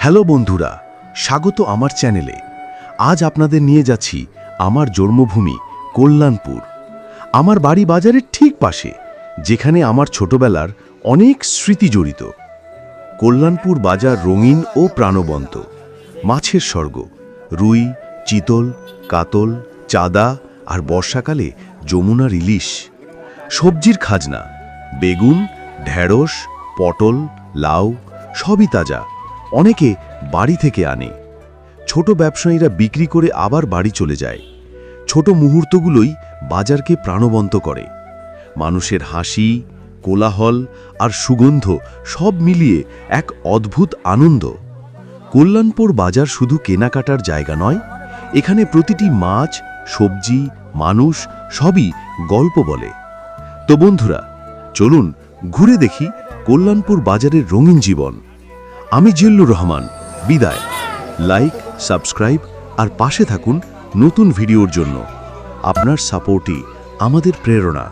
Hello বন্ধুরা, স্বাগত আমার চ্যানেলে। আজ আপনাদের নিয়ে যাচ্ছি আমার জন্মভূমি কল্যাণপুর। আমার বাড়ি বাজারের ঠিক পাশে, যেখানে আমার ছোটবেলার অনেক স্মৃতি জড়িত। কল্যাণপুর বাজার রঙিন ও প্রাণবন্ত। মাছের স্বর্গ, রুই, চিতল, কাতল, চাঁদা আর বর্ষাকালে যমুনার ইলিশ। সবজির খাজনা, বেগুন, ঢেঁড়স, পটল, লাউ সবই তাজা। অনেকে বাড়ি থেকে আনে। ছোট ব্যবসায়ীরা বিক্রি করে আবার বাড়ি চলে যায়। ছোট মুহূর্তগুলোই বাজারকে প্রাণবন্ত করে। মানুষের হাসি, কোলাহল আর সুগন্ধ সব মিলিয়ে এক অদ্ভুত আনন্দ। কল্যাণপুর বাজার শুধু কেনাকাটার জায়গা নয়, এখানে প্রতিটি মাছ, সবজি, মানুষ সবই গল্প বলে। তো বন্ধুরা, চলুন ঘুরে দেখি কল্যাণপুর বাজারের রঙিন জীবন। আমি জিল্লুর রহমান, বিদায়। লাইক, সাবস্ক্রাইব আর পাশে থাকুন নতুন ভিডিওর জন্য। আপনার সাপোর্টই আমাদের প্রেরণা।